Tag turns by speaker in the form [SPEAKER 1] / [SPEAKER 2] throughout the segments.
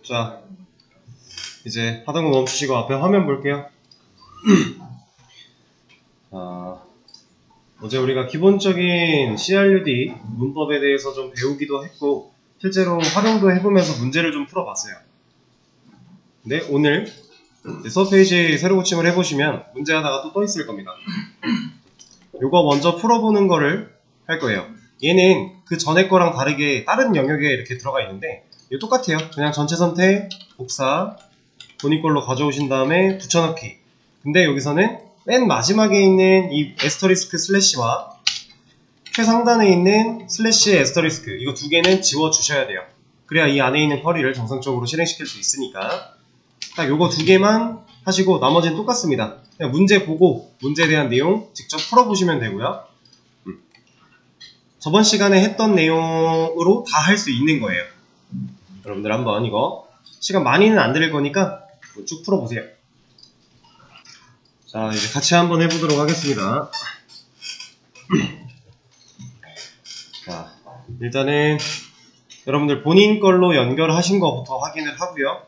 [SPEAKER 1] 자, 이제 하던 거 멈추시고 앞에 화면 볼게요. 어제 우리가 기본적인 CRUD 문법에 대해서 좀 배우기도 했고 실제로 활용도 해보면서 문제를 좀 풀어봤어요. 근데 오늘 수업 페이지 새로 고침을 해보시면 문제 하나가 또 떠 있을 겁니다. 요거 먼저 풀어보는 거를 할 거예요. 얘는 그 전에 거랑 다르게 다른 영역에 이렇게 들어가 있는데 이거 똑같아요. 그냥 전체 선택, 복사, 본인 걸로 가져오신 다음에 붙여넣기. 근데 여기서는 맨 마지막에 있는 이 에스터리스크 슬래시와 최상단에 있는 슬래시 에스터리스크 이거 두 개는 지워주셔야 돼요. 그래야 이 안에 있는 쿼리를 정상적으로 실행시킬 수 있으니까 딱 요거 두 개만 하시고 나머지는 똑같습니다. 그냥 문제 보고 문제에 대한 내용 직접 풀어보시면 되고요. 저번 시간에 했던 내용으로 다 할 수 있는 거예요. 여러분들 한번 이거 시간 많이는 안 들릴 거니까 쭉 풀어보세요. 자, 이제 같이 한번 해보도록 하겠습니다. 자, 일단은 여러분들 본인 걸로 연결하신 거부터 확인을 하고요.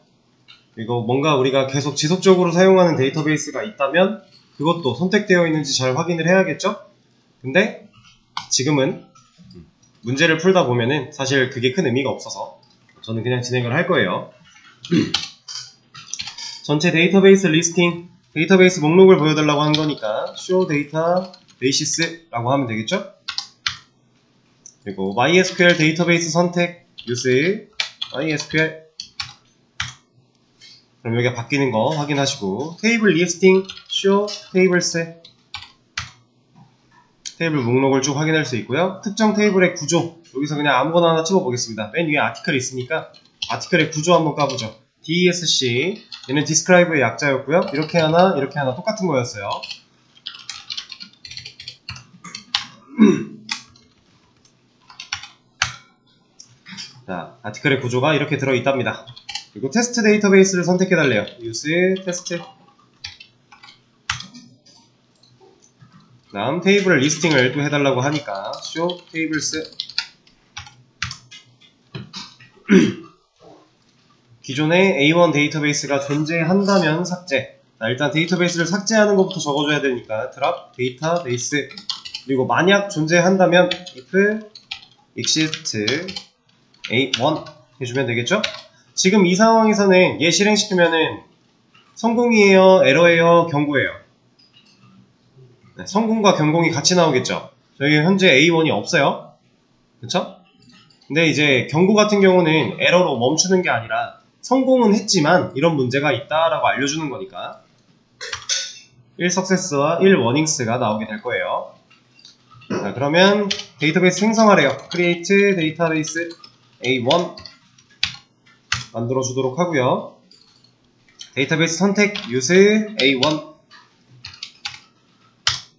[SPEAKER 1] 그리고 뭔가 우리가 계속 지속적으로 사용하는 데이터베이스가 있다면 그것도 선택되어 있는지 잘 확인을 해야겠죠? 근데 지금은 문제를 풀다 보면은 사실 그게 큰 의미가 없어서 저는 그냥 진행을 할 거예요. 전체 데이터베이스 리스팅, 데이터베이스 목록을 보여달라고 한 거니까 show data bases라고 하면 되겠죠? 그리고 MySQL 데이터베이스 선택 use MySQL. 그럼 여기가 바뀌는 거 확인하시고 테이블 리스팅 show tables, 테이블 목록을 쭉 확인할 수 있고요. 특정 테이블의 구조, 여기서 그냥 아무거나 하나 찍어보겠습니다. 맨 위에 아티클이 있으니까 아티클의 구조 한번 까보죠. DESC, 얘는 describe의 약자였고요. 이렇게 하나 똑같은 거였어요. 자, 아티클의 구조가 이렇게 들어있답니다. 그리고 테스트 데이터베이스를 선택해달래요. use 테스트. 다음 테이블 리스팅을 또 해달라고 하니까 show tables. 기존에 A1 데이터베이스가 존재한다면 삭제. 자, 일단 데이터베이스를 삭제하는 것부터 적어줘야 되니까 drop 데이터베이스. 그리고 만약 존재한다면 if exist A1 해주면 되겠죠? 지금 이 상황에서는 얘 실행시키면은 성공이에요, 에러예요, 경고예요. 네, 성공과 경공이 같이 나오겠죠. 저희 현재 A1이 없어요. 그쵸? 근데 이제 경고 같은 경우는 에러로 멈추는 게 아니라 성공은 했지만 이런 문제가 있다라고 알려주는 거니까 1 석세스와 1 워닝스가 나오게 될 거예요. 자, 그러면 데이터베이스 생성하래요. create 데이터베이스 A1 만들어 주도록 하고요. 데이터베이스 선택 use A1.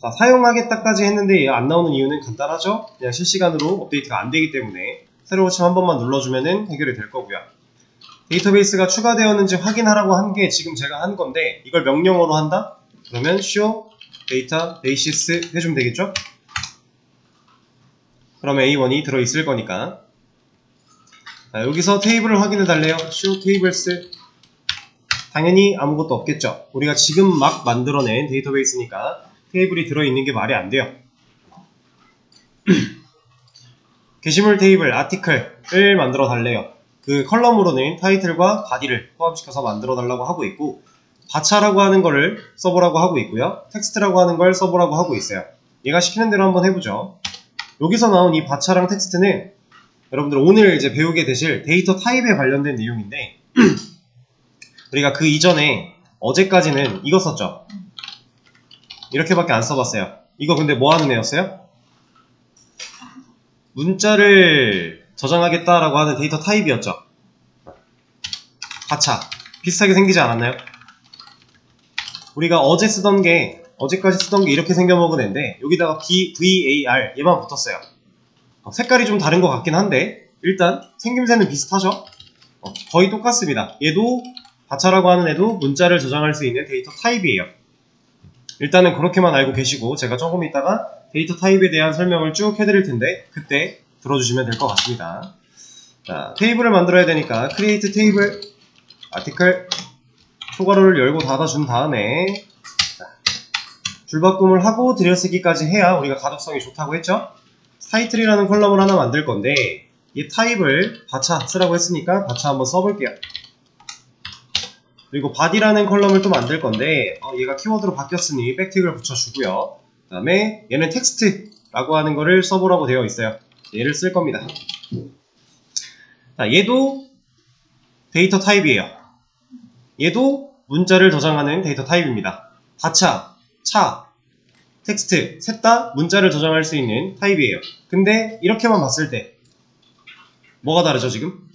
[SPEAKER 1] 자, 사용하겠다까지 했는데 안 나오는 이유는 간단하죠? 그냥 실시간으로 업데이트가 안 되기 때문에 새로 고침 한 번만 눌러주면 해결이 될 거고요. 데이터베이스가 추가되었는지 확인하라고 한 게 지금 제가 한 건데 이걸 명령어로 한다? 그러면 show databases 해주면 되겠죠? 그러면 A1이 들어있을 거니까. 자, 여기서 테이블을 확인해 달래요. show tables. 당연히 아무것도 없겠죠. 우리가 지금 막 만들어낸 데이터베이스니까 테이블이 들어있는 게 말이 안 돼요. 게시물 테이블 아티클을 만들어 달래요. 그 컬럼으로는 타이틀과 바디를 포함시켜서 만들어 달라고 하고 있고 바차라고 하는 거를 써보라고 하고 있고요. 텍스트라고 하는 걸 써보라고 하고 있어요. 얘가 시키는 대로 한번 해보죠. 여기서 나온 이 바차랑 텍스트는 여러분들 오늘 이제 배우게 되실 데이터 타입에 관련된 내용인데 우리가 그 이전에 어제까지는 이거 썼죠. 이렇게밖에 안 써봤어요. 이거 근데 뭐 하는 애였어요? 문자를 저장하겠다라고 하는 데이터 타입이었죠. 바차 비슷하게 생기지 않았나요? 우리가 어제까지 쓰던 게 이렇게 생겨먹은 애인데 여기다가 VAR 얘만 붙었어요. 색깔이 좀 다른 것 같긴 한데 일단 생김새는 비슷하죠? 거의 똑같습니다. 얘도 바차라고 하는 애도 문자를 저장할 수 있는 데이터 타입이에요. 일단은 그렇게만 알고 계시고 제가 조금 있다가 데이터 타입에 대한 설명을 쭉 해드릴 텐데 그때 들어주시면 될 것 같습니다. 자, 테이블을 만들어야 되니까 create table article 초괄호를 열고 닫아준 다음에 자, 줄바꿈을 하고 들여쓰기까지 해야 우리가 가독성이 좋다고 했죠? 타이틀이라는 컬럼을 하나 만들 건데 이 타입을 바차 쓰라고 했으니까 바차 한번 써볼게요. 그리고 body라는 컬럼을 또 만들 건데 얘가 키워드로 바뀌었으니 백틱을 붙여주고요. 그 다음에 얘는 텍스트라고 하는 거를 써보라고 되어 있어요. 얘를 쓸 겁니다. 자, 얘도 데이터 타입이에요. 얘도 문자를 저장하는 데이터 타입입니다. 바차, 차, 텍스트 셋 다 문자를 저장할 수 있는 타입이에요. 근데 이렇게만 봤을 때 뭐가 다르죠 지금?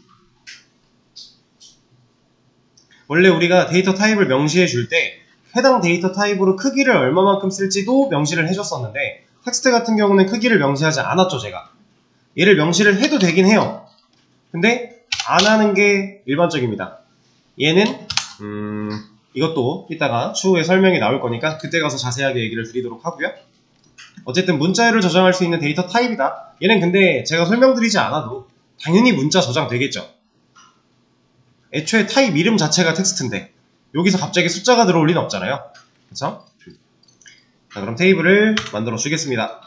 [SPEAKER 1] 원래 우리가 데이터 타입을 명시해 줄 때 해당 데이터 타입으로 크기를 얼마만큼 쓸지도 명시를 해줬었는데 텍스트 같은 경우는 크기를 명시하지 않았죠 제가. 얘를 명시를 해도 되긴 해요. 근데 안 하는 게 일반적입니다. 얘는 이것도 이따가 추후에 설명이 나올 거니까 그때 가서 자세하게 얘기를 드리도록 하고요. 어쨌든 문자를 저장할 수 있는 데이터 타입이다. 얘는 근데 제가 설명드리지 않아도 당연히 문자 저장 되겠죠. 애초에 타입 이름 자체가 텍스트인데 여기서 갑자기 숫자가 들어올 리는 없잖아요. 그쵸? 자, 그럼 테이블을 만들어 주겠습니다.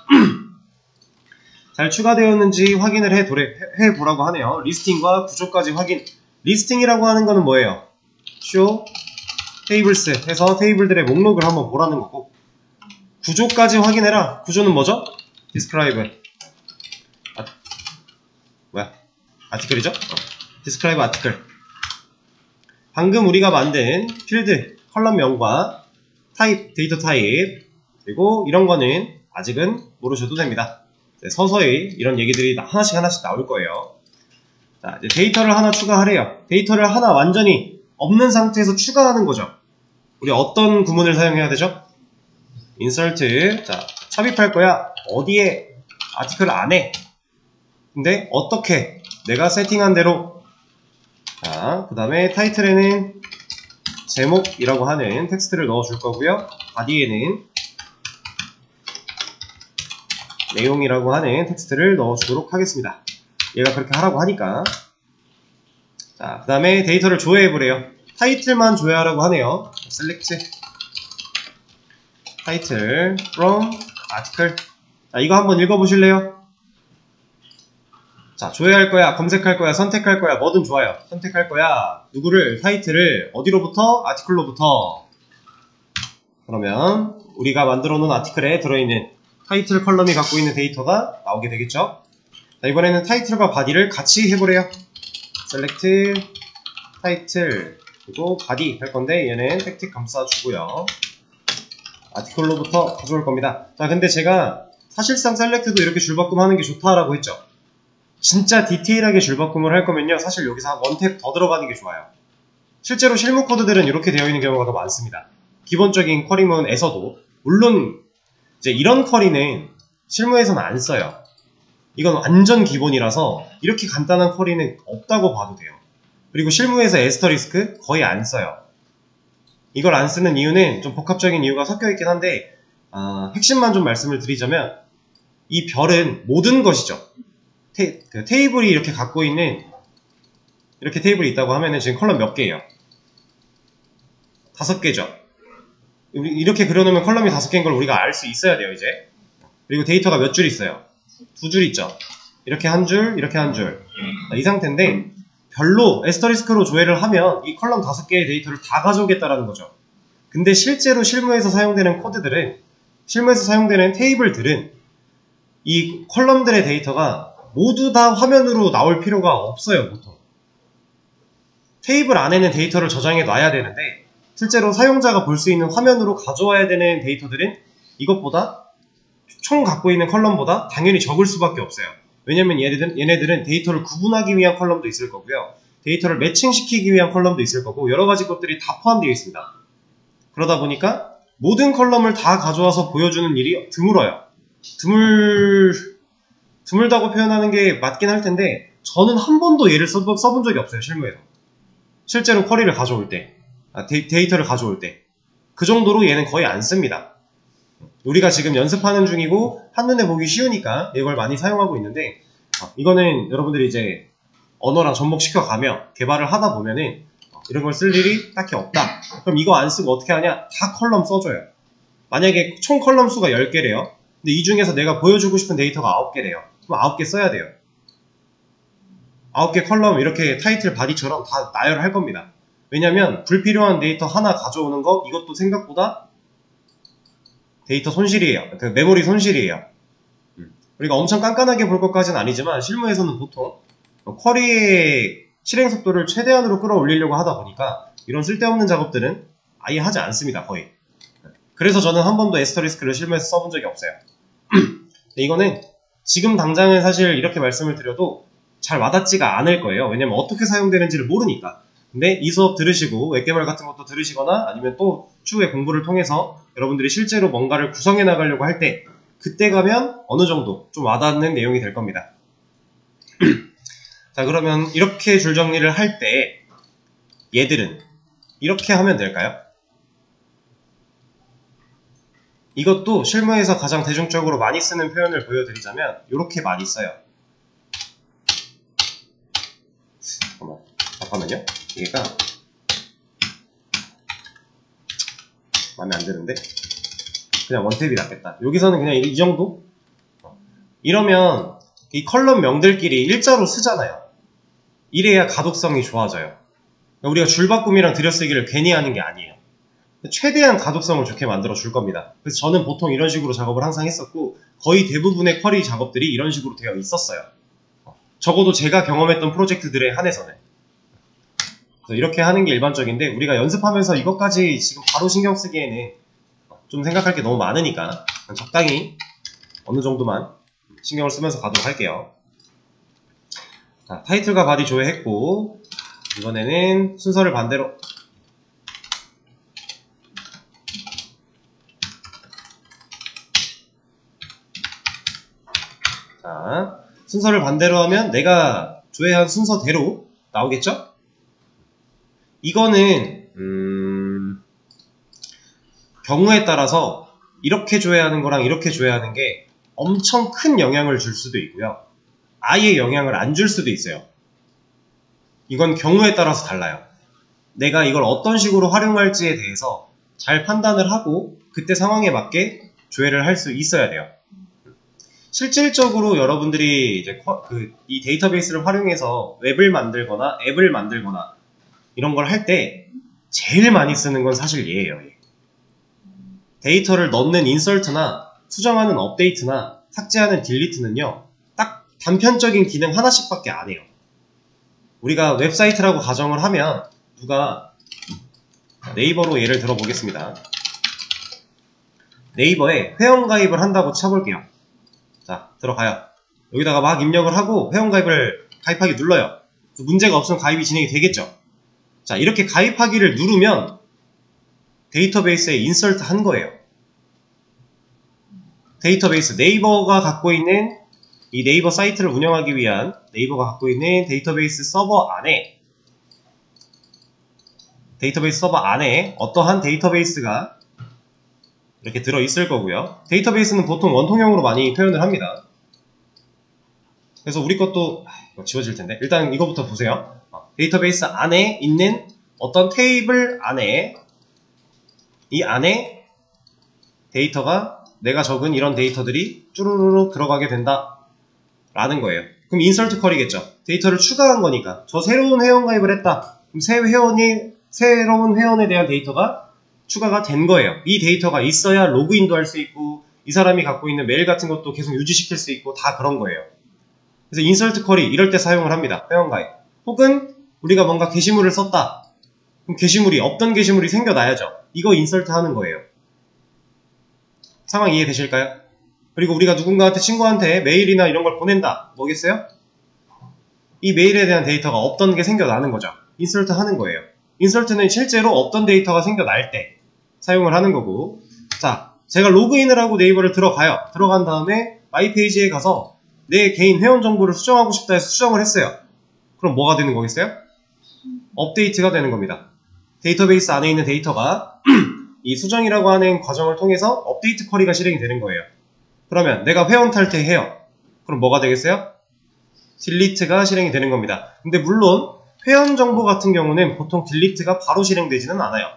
[SPEAKER 1] 잘 추가되었는지 확인을 해보라고 하네요. 리스팅과 구조까지 확인. 리스팅이라고 하는 거는 뭐예요? show tables 해서 테이블들의 목록을 한번 보라는 거고, 구조까지 확인해라. 구조는 뭐죠? describe 아티클이죠? describe article. 방금 우리가 만든 필드 컬럼명과 타입, 데이터 타입, 그리고 이런 거는 아직은 모르셔도 됩니다. 서서히 이런 얘기들이 하나씩 나올 거예요. 자, 이제 데이터를 하나 추가하래요. 데이터를 하나 완전히 없는 상태에서 추가하는 거죠. 우리 어떤 구문을 사용해야 되죠? insert. 자, 삽입할 거야. 어디에? 아티클 안에. 근데 어떻게? 내가 세팅한 대로. 자, 그 다음에 타이틀에는 제목이라고 하는 텍스트를 넣어줄 거고요. 바디에는 내용이라고 하는 텍스트를 넣어주도록 하겠습니다. 얘가 그렇게 하라고 하니까. 자, 그 다음에 데이터를 조회해보래요. 타이틀만 조회하라고 하네요. select title from article. 자, 이거 한번 읽어보실래요? 자, 조회할 거야, 검색할 거야, 선택할 거야, 뭐든 좋아요. 선택할 거야. 누구를? 타이틀을 어디로부터? 아티클로부터. 그러면 우리가 만들어 놓은 아티클에 들어있는 타이틀 컬럼이 갖고 있는 데이터가 나오게 되겠죠? 자, 이번에는 타이틀과 바디를 같이 해보래요. select 타이틀 그리고 바디 할 건데 얘는 텍틱 감싸주고요. 아티클로부터 가져올 겁니다. 자, 근데 제가 사실상 셀렉트도 이렇게 줄바꿈 하는 게 좋다라고 했죠. 진짜 디테일하게 줄바꿈을 할 거면요, 사실 여기서 원탭 더 들어가는 게 좋아요. 실제로 실무 코드들은 이렇게 되어 있는 경우가 더 많습니다. 기본적인 쿼리문에서도. 물론 이제 이런 쿼리는 실무에서는 안 써요. 이건 완전 기본이라서 이렇게 간단한 쿼리는 없다고 봐도 돼요. 그리고 실무에서 에스터리스크 거의 안 써요. 이걸 안 쓰는 이유는 좀 복합적인 이유가 섞여 있긴 한데, 핵심만 좀 말씀을 드리자면 이 별은 모든 것이죠. 테이블이 이렇게 갖고 있는, 이렇게 테이블이 있다고 하면은 지금 컬럼 몇 개예요? 5개죠. 이렇게 그려놓으면 컬럼이 5개인 걸 우리가 알 수 있어야 돼요, 이제. 그리고 데이터가 몇 줄 있어요? 2줄 있죠. 이렇게 한 줄, 이렇게 한 줄. 이 상태인데, 별로 에스터리스크로 조회를 하면 이 컬럼 5개의 데이터를 다 가져오겠다라는 거죠. 근데 실제로 실무에서 사용되는 코드들은, 실무에서 사용되는 테이블들은 이 컬럼들의 데이터가 모두 다 화면으로 나올 필요가 없어요, 보통. 테이블 안에는 데이터를 저장해 놔야 되는데 실제로 사용자가 볼 수 있는 화면으로 가져와야 되는 데이터들은 이것보다, 총 갖고 있는 컬럼보다 당연히 적을 수밖에 없어요. 왜냐면 얘네들은 데이터를 구분하기 위한 컬럼도 있을 거고요. 데이터를 매칭시키기 위한 컬럼도 있을 거고, 여러 가지 것들이 다 포함되어 있습니다. 그러다 보니까 모든 컬럼을 다 가져와서 보여주는 일이 드물어요. 드물다고 표현하는 게 맞긴 할 텐데, 저는 한 번도 얘를 써본 적이 없어요, 실무에서. 실제로 쿼리를 가져올 때, 데이터를 가져올 때. 그 정도로 얘는 거의 안 씁니다. 우리가 지금 연습하는 중이고 한눈에 보기 쉬우니까 이걸 많이 사용하고 있는데, 이거는 여러분들이 이제 언어랑 접목시켜가며 개발을 하다 보면은 이런 걸 쓸 일이 딱히 없다. 그럼 이거 안 쓰고 어떻게 하냐? 다 컬럼 써줘요. 만약에 총 컬럼 수가 10개래요. 근데 이 중에서 내가 보여주고 싶은 데이터가 9개래요. 그럼 9개 써야 돼요. 9개 컬럼 이렇게 타이틀 바디처럼 다 나열할 겁니다. 왜냐면 불필요한 데이터 하나 가져오는 거 이것도 생각보다 데이터 손실이에요. 그 메모리 손실이에요. 우리가 엄청 깐깐하게 볼 것까지는 아니지만 실무에서는 보통 쿼리의 실행 속도를 최대한으로 끌어올리려고 하다 보니까 이런 쓸데없는 작업들은 아예 하지 않습니다. 거의. 그래서 저는 한 번도 에스터리스크를 실무에서 써본 적이 없어요. 이거는 지금 당장은 사실 이렇게 말씀을 드려도 잘 와닿지가 않을 거예요. 왜냐면 어떻게 사용되는지를 모르니까. 근데 이 수업 들으시고 웹개발 같은 것도 들으시거나 아니면 또 추후에 공부를 통해서 여러분들이 실제로 뭔가를 구성해 나가려고 할 때 그때 가면 어느 정도 좀 와닿는 내용이 될 겁니다. 자, 그러면 이렇게 줄 정리를 할 때 얘들은 이렇게 하면 될까요? 이것도 실무에서 가장 대중적으로 많이 쓰는 표현을 보여드리자면 이렇게 많이 써요. 잠깐만요. 얘가 마음에 안 드는데 그냥 원탭이 낫겠다. 여기서는 그냥 이 정도? 이러면 이 컬럼 명들끼리 일자로 쓰잖아요. 이래야 가독성이 좋아져요. 우리가 줄바꿈이랑 들여쓰기를 괜히 하는 게 아니에요. 최대한 가독성을 좋게 만들어 줄 겁니다. 그래서 저는 보통 이런 식으로 작업을 항상 했었고 거의 대부분의 쿼리 작업들이 이런 식으로 되어 있었어요. 적어도 제가 경험했던 프로젝트들에 한해서는. 이렇게 하는 게 일반적인데 우리가 연습하면서 이것까지 지금 바로 신경 쓰기에는 좀 생각할 게 너무 많으니까 적당히 어느 정도만 신경을 쓰면서 가도록 할게요. 자, 타이틀과 바디 조회했고 이번에는 순서를 반대로 자, 순서를 반대로 하면 내가 조회한 순서대로 나오겠죠? 이거는 경우에 따라서 이렇게 조회하는 거랑 이렇게 조회하는 게 엄청 큰 영향을 줄 수도 있고요. 아예 영향을 안 줄 수도 있어요. 이건 경우에 따라서 달라요. 내가 이걸 어떤 식으로 활용할지에 대해서 잘 판단을 하고 그때 상황에 맞게 조회를 할 수 있어야 돼요. 실질적으로 여러분들이 이제 이 데이터베이스를 활용해서 웹을 만들거나 앱을 만들거나 이런 걸 할 때 제일 많이 쓰는 건 사실 얘예요. 얘. 데이터를 넣는 인설트나 수정하는 업데이트나 삭제하는 딜리트는요. 딱 단편적인 기능 하나씩밖에 안 해요. 우리가 웹사이트라고 가정을 하면 누가 네이버로 예를 들어 보겠습니다. 네이버에 회원가입을 한다고 쳐볼게요. 자, 들어가요. 여기다가 막 입력을 하고 회원가입을 가입하기 눌러요. 문제가 없으면 가입이 진행이 되겠죠. 자, 이렇게 가입하기를 누르면 데이터베이스에 인설트 한 거예요. 데이터베이스, 네이버가 갖고 있는 이 네이버 사이트를 운영하기 위한 네이버가 갖고 있는 데이터베이스 서버 안에 어떠한 데이터베이스가 이렇게 들어있을 거고요. 데이터베이스는 보통 원통형으로 많이 표현을 합니다. 그래서 우리 것도 지워질 텐데 일단 이거부터 보세요. 데이터베이스 안에 있는 어떤 테이블 안에 이 안에 데이터가 내가 적은 이런 데이터들이 쭈루루루 들어가게 된다 라는 거예요. 그럼 인설트 쿼리겠죠. 데이터를 추가한 거니까 저 새로운 회원가입을 했다. 그럼 새로운 회원에 대한 데이터가 추가가 된 거예요. 이 데이터가 있어야 로그인도 할 수 있고 이 사람이 갖고 있는 메일 같은 것도 계속 유지시킬 수 있고 다 그런 거예요. 그래서 인설트 쿼리 이럴 때 사용을 합니다. 회원가입. 혹은 우리가 뭔가 게시물을 썼다. 그럼 게시물이 없던 게시물이 생겨나야죠. 이거 인설트 하는 거예요. 상황 이해되실까요? 그리고 우리가 누군가한테 친구한테 메일이나 이런 걸 보낸다. 뭐겠어요? 이 메일에 대한 데이터가 없던 게 생겨나는 거죠. 인설트 하는 거예요. 인설트는 실제로 없던 데이터가 생겨날 때 사용을 하는 거고 자, 제가 로그인을 하고 네이버를 들어가요. 들어간 다음에 마이 페이지에 가서 내 개인 회원 정보를 수정하고 싶다 해서 수정을 했어요. 그럼 뭐가 되는 거겠어요? 업데이트가 되는 겁니다. 데이터베이스 안에 있는 데이터가 이 수정이라고 하는 과정을 통해서 업데이트 쿼리가 실행이 되는 거예요. 그러면 내가 회원 탈퇴해요. 그럼 뭐가 되겠어요? 딜리트가 실행이 되는 겁니다. 근데 물론 회원 정보 같은 경우는 보통 딜리트가 바로 실행되지는 않아요.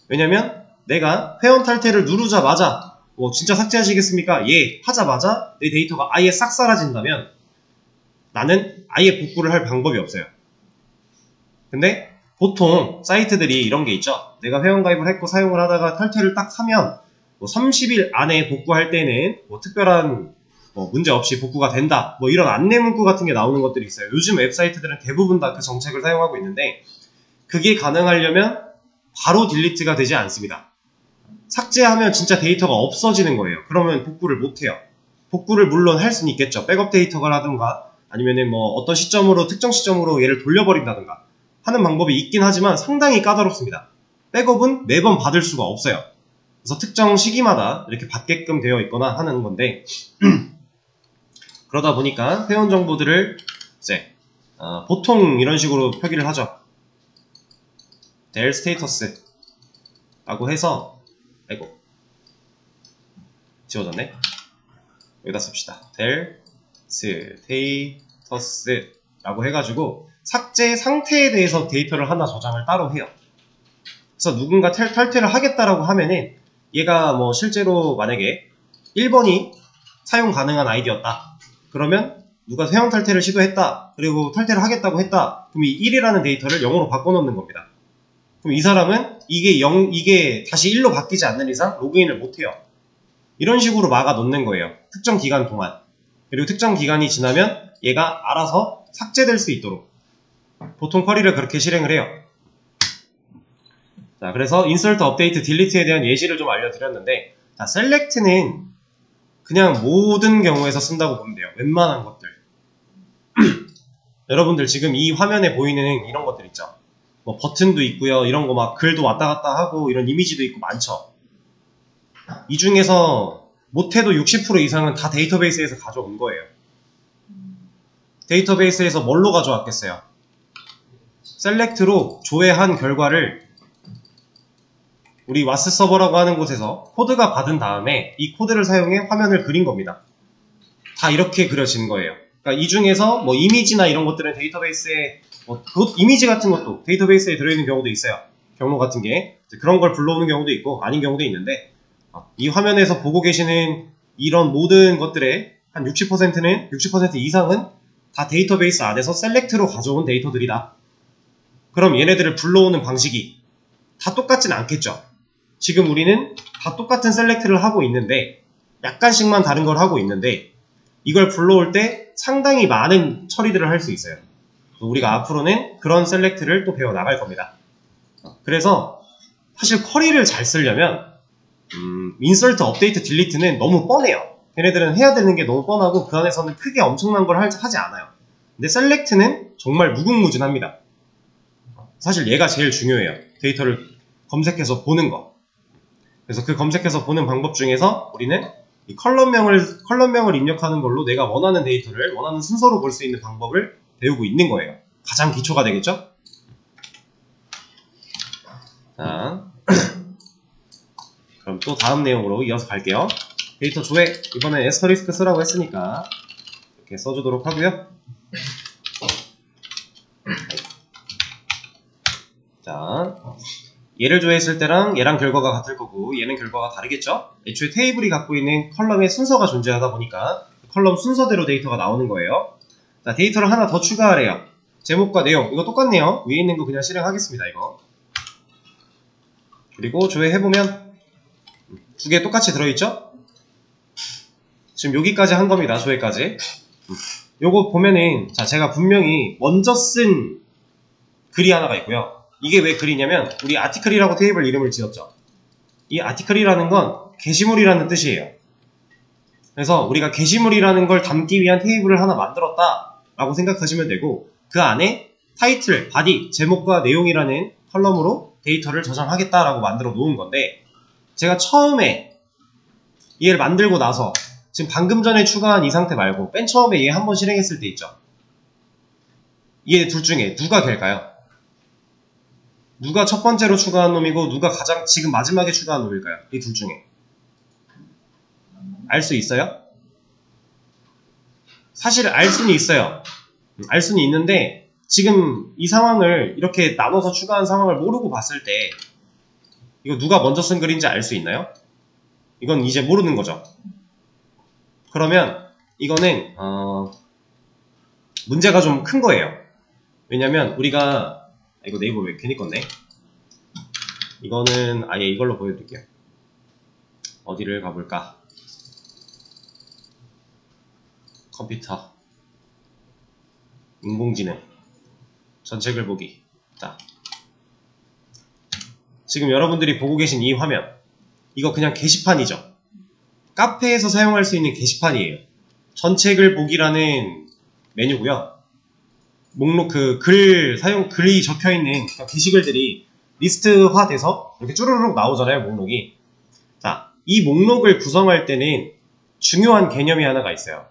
[SPEAKER 1] 왜냐면 내가 회원 탈퇴를 누르자마자 진짜 삭제하시겠습니까? 예 하자마자 내 데이터가 아예 싹 사라진다면 나는 아예 복구를 할 방법이 없어요. 근데 보통 사이트들이 이런 게 있죠. 내가 회원가입을 했고 사용을 하다가 탈퇴를 딱 하면 30일 안에 복구할 때는 특별한 문제 없이 복구가 된다, 이런 안내 문구 같은 게 나오는 것들이 있어요. 요즘 웹사이트들은 대부분 다 그 정책을 사용하고 있는데 그게 가능하려면 바로 딜리트가 되지 않습니다. 삭제하면 진짜 데이터가 없어지는 거예요. 그러면 복구를 못해요. 복구를 물론 할 수는 있겠죠. 백업 데이터라든가 아니면은 어떤 시점으로 특정 시점으로 얘를 돌려버린다든가 하는 방법이 있긴 하지만 상당히 까다롭습니다. 백업은 매번 받을 수가 없어요. 그래서 특정 시기마다 이렇게 받게끔 되어 있거나 하는 건데 그러다 보니까 회원 정보들을 이제 보통 이런 식으로 표기를 하죠. del status 라고 해서 아이고 지워졌네. 여기다 씁시다. del status 라고 해가지고 삭제 상태에 대해서 데이터를 하나 저장을 따로 해요. 그래서 누군가 탈퇴를 하겠다라고 하면은 얘가 실제로 만약에 1번이 사용 가능한 아이디였다. 그러면 누가 회원 탈퇴를 시도했다. 그리고 탈퇴를 하겠다고 했다. 그럼 이 1이라는 데이터를 0으로 바꿔놓는 겁니다. 그럼 이 사람은 이게 다시 1로 바뀌지 않는 이상 로그인을 못해요. 이런 식으로 막아 놓는 거예요. 특정 기간 동안. 그리고 특정 기간이 지나면 얘가 알아서 삭제될 수 있도록 보통 쿼리를 그렇게 실행을 해요. 자, 그래서 insert, update, delete에 대한 예시를 좀 알려드렸는데 자, select는 그냥 모든 경우에서 쓴다고 보면 돼요. 웬만한 것들. 여러분들 지금 이 화면에 보이는 이런 것들 있죠. 버튼도 있고요. 이런 거 막 글도 왔다 갔다 하고 이런 이미지도 있고 많죠. 이 중에서 못해도 60% 이상은 다 데이터베이스에서 가져온 거예요. 데이터베이스에서 뭘로 가져왔겠어요? 셀렉트로 조회한 결과를 우리 와스 서버라고 하는 곳에서 코드가 받은 다음에 이 코드를 사용해 화면을 그린 겁니다. 다 이렇게 그려진 거예요. 그러니까 이 중에서 이미지나 이런 것들은 데이터베이스에 이미지 같은 것도 데이터베이스에 들어있는 경우도 있어요. 경로 같은 게 그런 걸 불러오는 경우도 있고 아닌 경우도 있는데 이 화면에서 보고 계시는 이런 모든 것들의 한 60%는 60% 이상은 다 데이터베이스 안에서 셀렉트로 가져온 데이터들이다. 그럼 얘네들을 불러오는 방식이 다 똑같진 않겠죠. 지금 우리는 다 똑같은 셀렉트를 하고 있는데 약간씩만 다른 걸 하고 있는데 이걸 불러올 때 상당히 많은 처리들을 할 수 있어요. 우리가 앞으로는 그런 셀렉트를 또 배워나갈 겁니다. 그래서 사실 쿼리를 잘 쓰려면 insert, update, delete는 너무 뻔해요. 걔네들은 해야 되는 게 너무 뻔하고 그 안에서는 크게 엄청난 걸 하지 않아요. 근데 select는 정말 무궁무진합니다. 사실 얘가 제일 중요해요. 데이터를 검색해서 보는 거. 그래서 그 검색해서 보는 방법 중에서 우리는 이 컬럼명을 입력하는 걸로 내가 원하는 데이터를 원하는 순서로 볼 수 있는 방법을 배우고 있는 거예요. 가장 기초가 되겠죠? 자, 그럼 또 다음 내용으로 이어서 갈게요. 데이터 조회, 이번엔 에스터리스크 쓰라고 했으니까 이렇게 써주도록 하고요. 자, 얘를 조회했을 때랑 얘랑 결과가 같을 거고 얘는 결과가 다르겠죠? 애초에 테이블이 갖고 있는 컬럼의 순서가 존재하다 보니까 컬럼 순서대로 데이터가 나오는 거예요. 자, 데이터를 하나 더 추가하래요. 제목과 내용, 이거 똑같네요. 위에 있는 거 그냥 실행하겠습니다, 이거. 그리고 조회해보면 두 개 똑같이 들어있죠? 지금 여기까지 한 겁니다, 조회까지. 요거 보면은, 자, 제가 분명히 먼저 쓴 글이 하나가 있고요. 이게 왜 글이냐면, 우리 아티클이라고 테이블 이름을 지었죠. 이 아티클이라는 건 게시물이라는 뜻이에요. 그래서 우리가 게시물이라는 걸 담기 위한 테이블을 하나 만들었다 라고 생각하시면 되고 그 안에 타이틀, 바디, 제목과 내용이라는 컬럼으로 데이터를 저장하겠다라고 만들어 놓은 건데 제가 처음에 얘를 만들고 나서 지금 방금 전에 추가한 이 상태 말고 맨 처음에 얘 한번 실행했을 때 있죠. 얘 둘 중에 누가 걔일까요? 누가 첫 번째로 추가한 놈이고 누가 가장 지금 마지막에 추가한 놈일까요? 이 둘 중에 알 수 있어요? 사실 알 수는 있어요. 알 수는 있는데 지금 이 상황을 이렇게 나눠서 추가한 상황을 모르고 봤을 때 이거 누가 먼저 쓴 글인지 알 수 있나요? 이건 이제 모르는 거죠. 그러면 이거는 문제가 좀 큰 거예요. 왜냐면 우리가 이거 네이버 왜 괜히 껐네. 이거는 아예 이걸로 보여드릴게요. 어디를 가볼까? 컴퓨터, 인공지능, 전체 글 보기. 자, 지금 여러분들이 보고 계신 이 화면, 이거 그냥 게시판이죠. 카페에서 사용할 수 있는 게시판이에요. 전체 글 보기라는 메뉴고요. 목록 글이 적혀있는 게시글들이 리스트화 돼서 이렇게 쭈루룩 나오잖아요, 목록이. 자, 이 목록을 구성할 때는 중요한 개념이 하나가 있어요.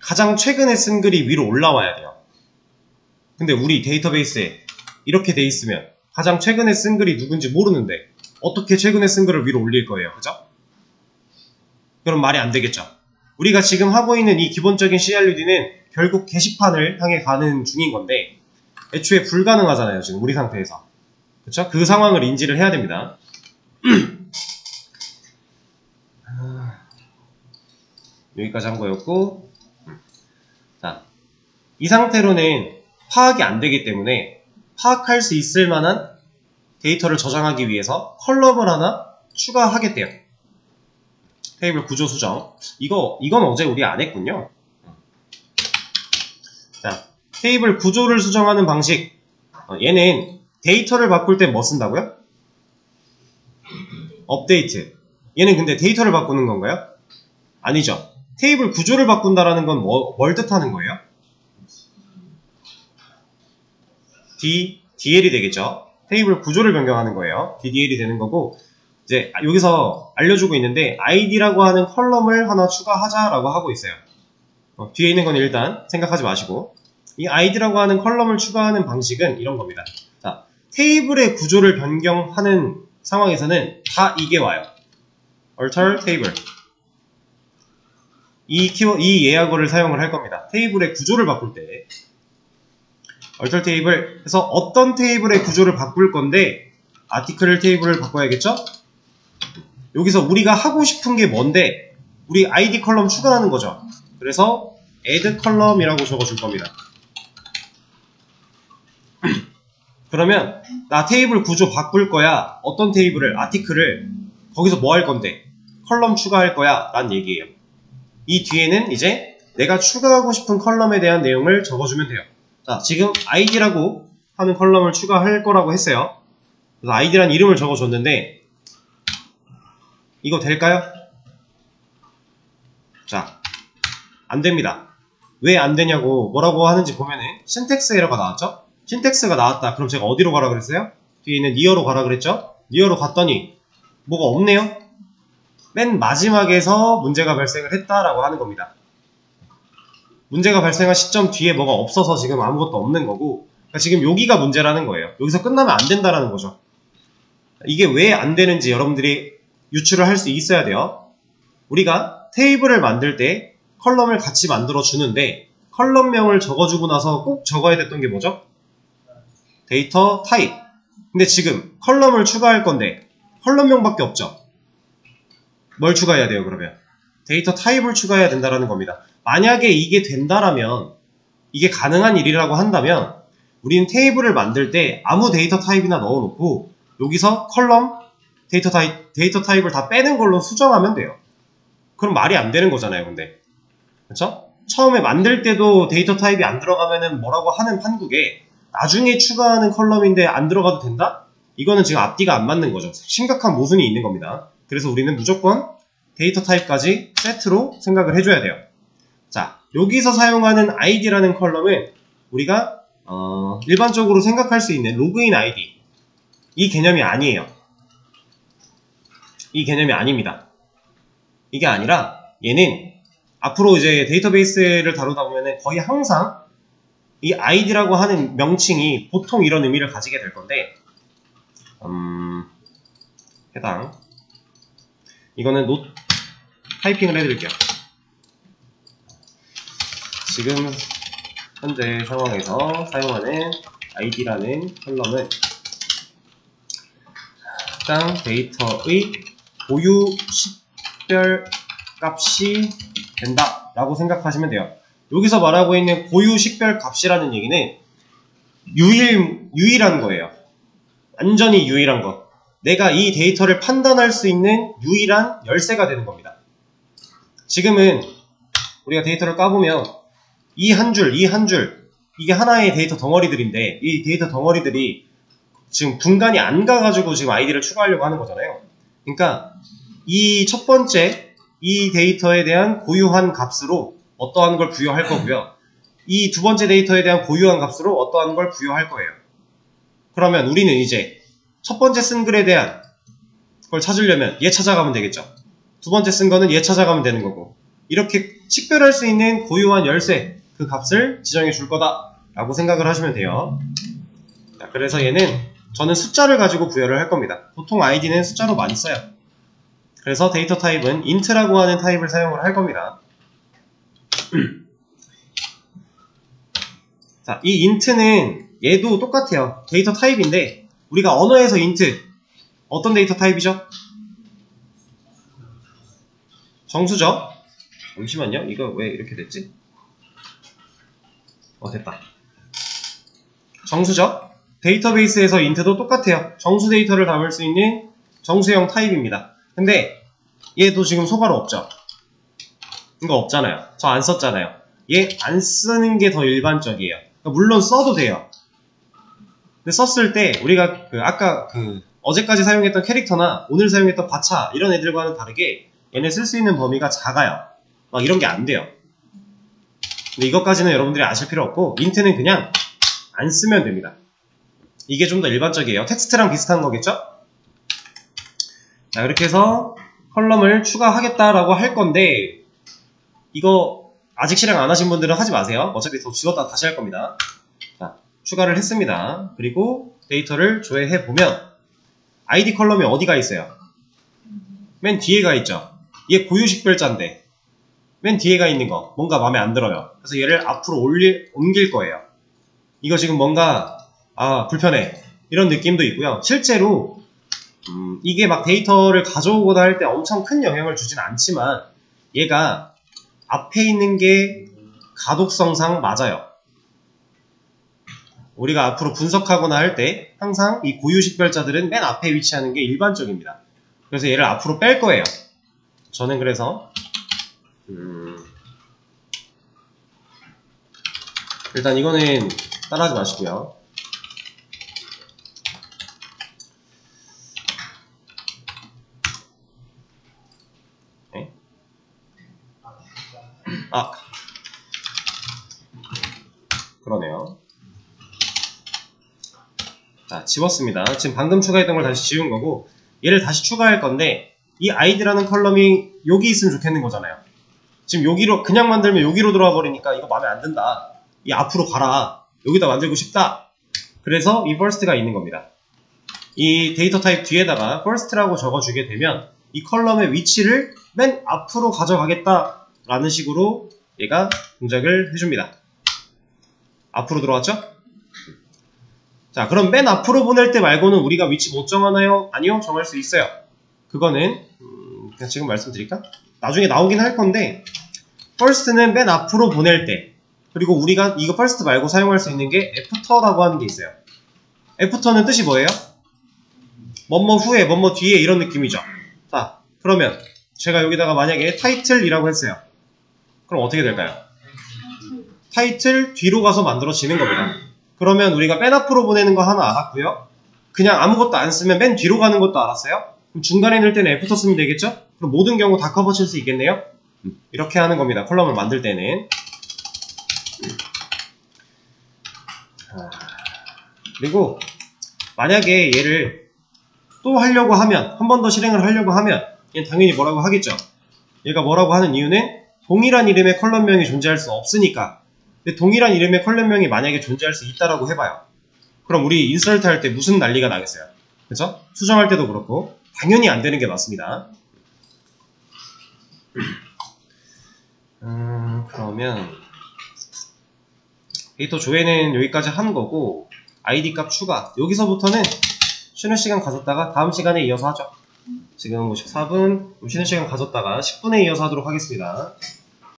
[SPEAKER 1] 가장 최근에 쓴 글이 위로 올라와야 돼요. 근데 우리 데이터베이스에 이렇게 돼 있으면 가장 최근에 쓴 글이 누군지 모르는데 어떻게 최근에 쓴 글을 위로 올릴 거예요, 그죠? 그럼 말이 안 되겠죠. 우리가 지금 하고 있는 이 기본적인 CRUD는 결국 게시판을 향해 가는 중인 건데 애초에 불가능하잖아요, 지금 우리 상태에서. 그쵸? 그 상황을 인지를 해야 됩니다. 여기까지 한 거였고, 자, 이 상태로는 파악이 안 되기 때문에 파악할 수 있을 만한 데이터를 저장하기 위해서 컬럼을 하나 추가하겠대요. 테이블 구조 수정. 이건 어제 우리 안 했군요. 자, 테이블 구조를 수정하는 방식. 얘는 데이터를 바꿀 때 뭐 쓴다고요? 업데이트. 얘는 근데 데이터를 바꾸는 건가요? 아니죠. 테이블 구조를 바꾼다라는 건 뭘 뜻하는 거예요? DDL이 되겠죠. 테이블 구조를 변경하는 거예요. DDL이 되는 거고, 이제 여기서 알려주고 있는데 id라고 하는 컬럼을 하나 추가하자라고 하고 있어요. 뒤에 있는 건 일단 생각하지 마시고, 이 id라고 하는 컬럼을 추가하는 방식은 이런 겁니다. 자, 테이블의 구조를 변경하는 상황에서는 다 이게 와요. alter table. 이 예약어를 사용을 할 겁니다. 테이블의 구조를 바꿀 때 alter table 해서 어떤 테이블의 구조를 바꿀 건데 article 테이블을 바꿔야겠죠? 여기서 우리가 하고 싶은 게 뭔데 우리 id 컬럼 추가하는 거죠. 그래서 add 컬럼이라고 적어줄 겁니다. 그러면 나 테이블 구조 바꿀 거야. 어떤 테이블을, 아티클을 거기서 뭐 할 건데 컬럼 추가할 거야 라는 얘기예요. 이 뒤에는 이제 내가 추가하고 싶은 컬럼에 대한 내용을 적어주면 돼요. 자, 지금 id라고 하는 컬럼을 추가할 거라고 했어요. 그래서 id라는 이름을 적어줬는데 이거 될까요? 자, 안 됩니다. 왜 안 되냐고 뭐라고 하는지 보면은 신텍스 에러가 나왔죠? 신텍스가 나왔다. 그럼 제가 어디로 가라 그랬어요? 뒤에 있는 니어로 가라 그랬죠? 니어로 갔더니 뭐가 없네요? 맨 마지막에서 문제가 발생을 했다라고 하는 겁니다. 문제가 발생한 시점 뒤에 뭐가 없어서 지금 아무것도 없는 거고, 그러니까 지금 여기가 문제라는 거예요. 여기서 끝나면 안 된다라는 거죠. 이게 왜 안 되는지 여러분들이 유추를 할 수 있어야 돼요. 우리가 테이블을 만들 때 컬럼을 같이 만들어 주는데 컬럼명을 적어주고 나서 꼭 적어야 됐던 게 뭐죠? 데이터 타입. 근데 지금 컬럼을 추가할 건데 컬럼명밖에 없죠. 뭘 추가해야 돼요, 그러면? 데이터 타입을 추가해야 된다는 겁니다. 만약에 이게 된다라면, 이게 가능한 일이라고 한다면 우리는 테이블을 만들 때 아무 데이터 타입이나 넣어놓고 여기서 컬럼, 데이터 타입을 다 빼는 걸로 수정하면 돼요. 그럼 말이 안 되는 거잖아요, 근데. 그쵸? 처음에 만들 때도 데이터 타입이 안 들어가면은 뭐라고 하는 판국에 나중에 추가하는 컬럼인데 안 들어가도 된다? 이거는 지금 앞뒤가 안 맞는 거죠. 심각한 모순이 있는 겁니다. 그래서 우리는 무조건 데이터 타입까지 세트로 생각을 해줘야 돼요. 자, 여기서 사용하는 id라는 컬럼은 우리가 일반적으로 생각할 수 있는 로그인 id 이 개념이 아니에요. 이 개념이 아닙니다. 이게 아니라 얘는 앞으로 이제 데이터베이스를 다루다 보면은 거의 항상 이 id라고 하는 명칭이 보통 이런 의미를 가지게 될 건데 해당 이거는 타이핑을 해드릴게요. 지금 현재 상황에서 사용하는 id라는 컬럼은 해당 데이터의 고유 식별 값이 된다 라고 생각하시면 돼요. 여기서 말하고 있는 고유 식별 값이라는 얘기는 유일한 거예요. 완전히 유일한 거. 내가 이 데이터를 판단할 수 있는 유일한 열쇠가 되는 겁니다. 지금은 우리가 데이터를 까보면 이 한 줄, 이 한 줄, 이게 하나의 데이터 덩어리들인데 이 데이터 덩어리들이 지금 분간이 안 가가지고 지금 아이디를 추가하려고 하는 거잖아요. 그러니까 이 첫 번째 이 데이터에 대한 고유한 값으로 어떠한 걸 부여할 거고요. 이 두 번째 데이터에 대한 고유한 값으로 어떠한 걸 부여할 거예요. 그러면 우리는 이제 첫 번째 쓴 글에 대한 걸 찾으려면 얘 찾아가면 되겠죠. 두 번째 쓴 거는 얘 찾아가면 되는 거고, 이렇게 식별할 수 있는 고유한 열쇠, 그 값을 지정해 줄 거다 라고 생각을 하시면 돼요. 자, 그래서 얘는 저는 숫자를 가지고 부여를 할 겁니다. 보통 id는 숫자로 많이 써요. 그래서 데이터 타입은 int라고 하는 타입을 사용을 할 겁니다. 자, 이 int는 얘도 똑같아요. 데이터 타입인데 우리가 언어에서 int 어떤 데이터 타입이죠? 정수죠? 잠시만요. 이거 왜 이렇게 됐지? 됐다. 정수죠? 데이터베이스에서 int도 똑같아요. 정수 데이터를 담을 수 있는 정수형 타입입니다. 근데 얘도 지금 소괄호 없죠? 이거 없잖아요. 저 안 썼잖아요. 얘 안 쓰는 게 더 일반적이에요. 그러니까 물론 써도 돼요. 근데 썼을 때 우리가 아까 어제까지 사용했던 캐릭터나 오늘 사용했던 바차 이런 애들과는 다르게 얘네 쓸 수 있는 범위가 작아요. 막 이런 게 안 돼요. 근데 이것까지는 여러분들이 아실 필요 없고 int는 그냥 안 쓰면 됩니다. 이게 좀 더 일반적이에요. 텍스트랑 비슷한 거겠죠? 자, 이렇게 해서 컬럼을 추가하겠다라고 할 건데 이거 아직 실행 안 하신 분들은 하지 마세요. 어차피 더 죽었다 다시 할 겁니다. 자, 추가를 했습니다. 그리고 데이터를 조회해 보면 id 컬럼이 어디가 있어요? 맨 뒤에가 있죠. 얘 고유식별자인데 맨 뒤에가 있는 거 뭔가 마음에 안 들어요. 그래서 얘를 앞으로 옮길 거예요. 이거 지금 뭔가 불편해 이런 느낌도 있고요. 실제로 이게 막 데이터를 가져오거나 할 때 엄청 큰 영향을 주진 않지만 얘가 앞에 있는 게 가독성상 맞아요. 우리가 앞으로 분석하거나 할 때 항상 이 고유식별자들은 맨 앞에 위치하는 게 일반적입니다. 그래서 얘를 앞으로 뺄 거예요. 저는 그래서 일단 이거는 따라하지 마시고요. 네? 그러네요. 자, 지웠습니다. 지금 방금 추가했던 걸 다시 지운 거고 얘를 다시 추가할 건데 이 id라는 컬럼이 여기 있으면 좋겠는 거잖아요. 지금 여기로 그냥 만들면 여기로 들어와 버리니까 이거 마음에 안 든다. 이 앞으로 가라. 여기다 만들고 싶다. 그래서 이 first가 있는 겁니다. 이 데이터 타입 뒤에다가 first라고 적어주게 되면 이 컬럼의 위치를 맨 앞으로 가져가겠다 라는 식으로 얘가 동작을 해줍니다. 앞으로 들어왔죠? 자, 그럼 맨 앞으로 보낼 때 말고는 우리가 위치 못 정하나요? 아니요, 정할 수 있어요. 그거는 그냥 지금 말씀드릴까? 나중에 나오긴 할 건데 first는 맨 앞으로 보낼 때, 그리고 우리가 이거 first 말고 사용할 수 있는 게 after라고 하는 게 있어요. after는 뜻이 뭐예요? 뭐뭐 후에, 뭐뭐 뒤에 이런 느낌이죠. 자, 그러면 제가 여기다가 만약에 title이라고 했어요. 그럼 어떻게 될까요? 타이틀 뒤로 가서 만들어지는 겁니다. 그러면 우리가 맨 앞으로 보내는 거 하나 알았고요. 그냥 아무것도 안 쓰면 맨 뒤로 가는 것도 알았어요. 그럼 중간에 넣을 때는 애프터 쓰면 되겠죠? 그럼 모든 경우 다 커버 칠 수 있겠네요? 이렇게 하는 겁니다. 컬럼을 만들 때는. 그리고 만약에 얘를 또 하려고 하면, 한 번 더 실행을 하려고 하면 얘는 당연히 뭐라고 하겠죠? 얘가 뭐라고 하는 이유는 동일한 이름의 컬럼명이 존재할 수 없으니까. 근데 동일한 이름의 컬럼명이 만약에 존재할 수 있다라고 해봐요. 그럼 우리 인서트 할 때 무슨 난리가 나겠어요? 그죠? 수정할 때도 그렇고 당연히 안 되는 게 맞습니다. 그러면 데이터 조회는 여기까지 한 거고, id 값 추가. 여기서부터는 쉬는 시간 가졌다가 다음 시간에 이어서 하죠. 지금 54분 쉬는 시간 가졌다가 10분에 이어서 하도록 하겠습니다.